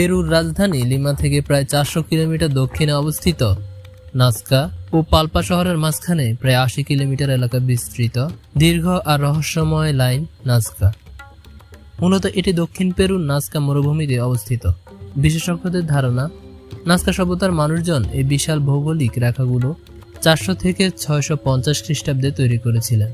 পেরুর রাজধানী লিমা থেকে প্রায় 400 কিলোমিটার দক্ষিণে অবস্থিত নাজকা ও পালপা শহরের মাঝখানে প্রায় 80 কিলোমিটার এলাকা বিস্তৃত দীর্ঘ আর রহস্যময় লাইন নাজকা। মূলত এটি দক্ষিণ পেরুর নাজকা মরুভূমিতে অবস্থিত। বিশেষজ্ঞদের ধারণা, নাজকা সভ্যতার মানুষজন এই বিশাল ভৌগোলিক রেখাগুলো 400 থেকে 650 খ্রিস্টাব্দে তৈরি করেছিলেন।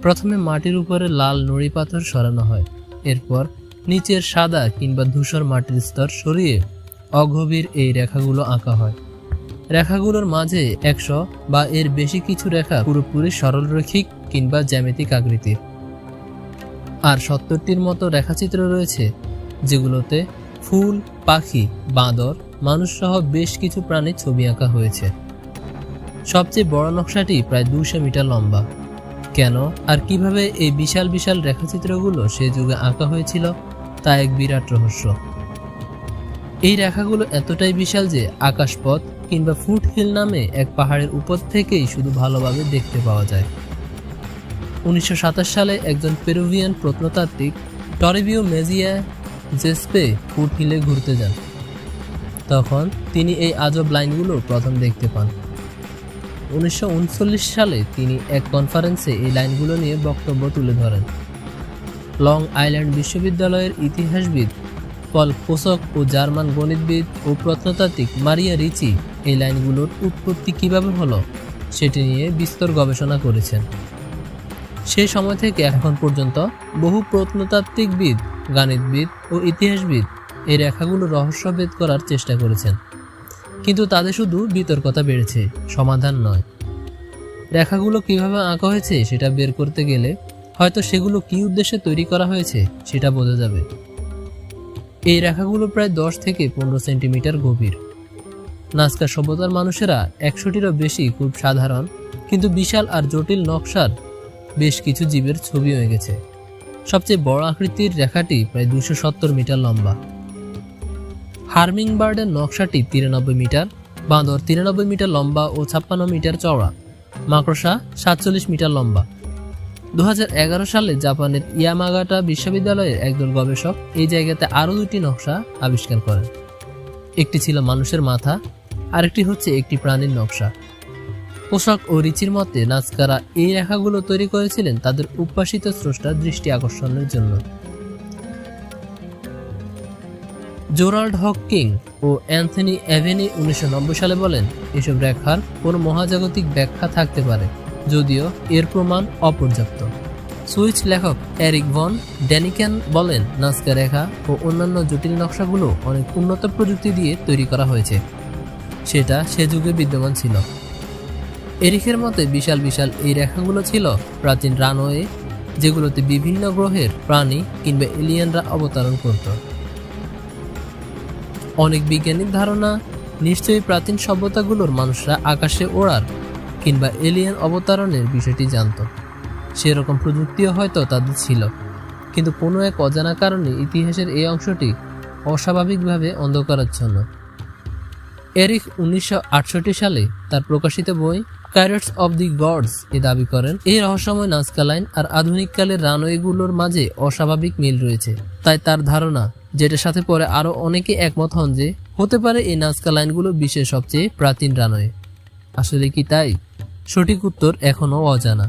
প্রথমে মাটির উপরে লাল নুড়ি পাথর সরানো হয়, এরপর নিচের সাদা কিংবা ধূসর মাটির স্তর সরিয়ে অগভীর এই রেখাগুলো আঁকা হয়। রেখাগুলোর মাঝে 100 বা এর বেশি কিছু রেখা পুরোপুরি সরলরৈখিক কিংবা জ্যামিতিক আকৃতির, আর 70টির মতো রেখাচিত্র রয়েছে যেগুলোতে ফুল, পাখি, বাঁদর, মানুষসহ বেশ কিছু প্রাণীর ছবি আঁকা হয়েছে। সবচেয়ে বড় নকশাটি প্রায় 200 মিটার লম্বা। কেন আর কিভাবে এই বিশাল বিশাল রেখাচিত্রগুলো সে যুগে আঁকা হয়েছিল তা এক বিরাট রহস্য। এই রেখাগুলো এতটাই বিশাল যে আকাশপথ কিংবা ফুট হিল নামে এক পাহাড়ের উপর থেকেই শুধু ভালোভাবে দেখতে পাওয়া যায়। 1927 সালে একজন পেরুভিয়ান প্রত্নতাত্ত্বিক টরিবিও মেজিয়া জেসপে ফুট হিলে ঘুরতে যান। তখন তিনি এই আজব লাইনগুলো প্রথম দেখতে পান। 1939 সালে তিনি এক কনফারেন্সে এই লাইনগুলো নিয়ে বক্তব্য তুলে ধরেন। লং আইল্যান্ড বিশ্ববিদ্যালয়ের ইতিহাসবিদ পল পোসক ও জার্মান গণিতবিদ ও প্রত্নতাত্ত্বিক মারিয়া রিচি এই লাইনগুলোর উৎপত্তি কিভাবে হলো সেটি নিয়ে বিস্তর গবেষণা করেছেন। সেই সময় থেকে এখন পর্যন্ত বহু প্রত্নতাত্ত্বিকবিদ, গণিতবিদ ও ইতিহাসবিদ এই রেখাগুলো রহস্যভেদ করার চেষ্টা করেছেন, কিন্তু তাদের শুধু বিতর্কতা বেড়েছে, সমাধান নয়। রেখাগুলো কিভাবে আঁকা হয়েছে সেটা বের করতে গেলে হয়তো সেগুলো কি উদ্দেশ্যে তৈরি করা হয়েছে সেটা বোঝা যাবে। এই রেখাগুলো প্রায় 10 থেকে 15 সেন্টিমিটার গভীর। নাজকা সভ্যতার মানুষেরা 100টিরও বেশি খুব সাধারণ কিন্তু বিশাল আর জটিল নকশার বেশ কিছু জীবের ছবি হয়ে গেছে। সবচেয়ে বড় আকৃতির রেখাটি প্রায় 270 মিটার লম্বা। হার্মিংবার্ডের নকশাটি 93 মিটার, বাঁদর 93 মিটার লম্বা ও 56 মিটার চওড়া, মাকড়সা 47 মিটার লম্বা। 2011 সালে জাপানের ইয়ামাগাটা বিশ্ববিদ্যালয়ের একদল গবেষক এই জায়গাতে আরও 2টি নকশা আবিষ্কার করেন। একটি ছিল মানুষের মাথা, আরেকটি হচ্ছে একটি প্রাণীর নকশা। পোশাক ও রিচির মতে নাজকারা এই রেখাগুলো তৈরি করেছিলেন তাদের উপাসিত স্রষ্টার দৃষ্টি আকর্ষণের জন্য। জোরাল্ড হকিং ও অ্যান্থনি অ্যাভেনি 1990 সালে বলেন, এসব রেখার কোনো মহাজাগতিক ব্যাখ্যা থাকতে পারে, যদিও এর প্রমাণ অপর্যাপ্ত। সুইস লেখক এরিক ভন ড্যানিকেন বলেন, নাজকা রেখা ও অন্যান্য জটিল নকশাগুলো অনেক উন্নত প্রযুক্তি দিয়ে তৈরি করা হয়েছে, সেটা সে যুগে বিদ্যমান ছিল। এরিকের মতে বিশাল বিশাল এই রেখাগুলো ছিল প্রাচীন রানওয়ে, যেগুলোতে বিভিন্ন গ্রহের প্রাণী কিংবা এলিয়েনরা অবতরণ করত। অনেক বৈজ্ঞানিক ধারণা, নিশ্চয়ই প্রাচীন সভ্যতাগুলোর মানুষরা আকাশে ওড়ার কিংবা এলিয়েন অবতরণের বিষয়টি জানত। সেরকম প্রযুক্তিও হয়তো তাদের ছিল, কিন্তু কোনো এক অজানা কারণে ইতিহাসের এই অংশটি অস্বাভাবিকভাবে অন্ধকারাচ্ছন্ন। এরিক 1968 সালে তার প্রকাশিত বই ক্যারেটস অব দি গডস এ দাবি করেন, এই রহস্যময় নাজকা লাইন আর আধুনিককালের রানওয়েগুলোর মাঝে অস্বাভাবিক মিল রয়েছে। তাই তার ধারণা, যেটার সাথে পরে আরও অনেকে একমত হন, যে হতে পারে এই নাজকা লাইনগুলো বিশ্বের সবচেয়ে প্রাচীন রানওয়ে। আসলে কি তাই? সঠিক উত্তর এখনও অজানা।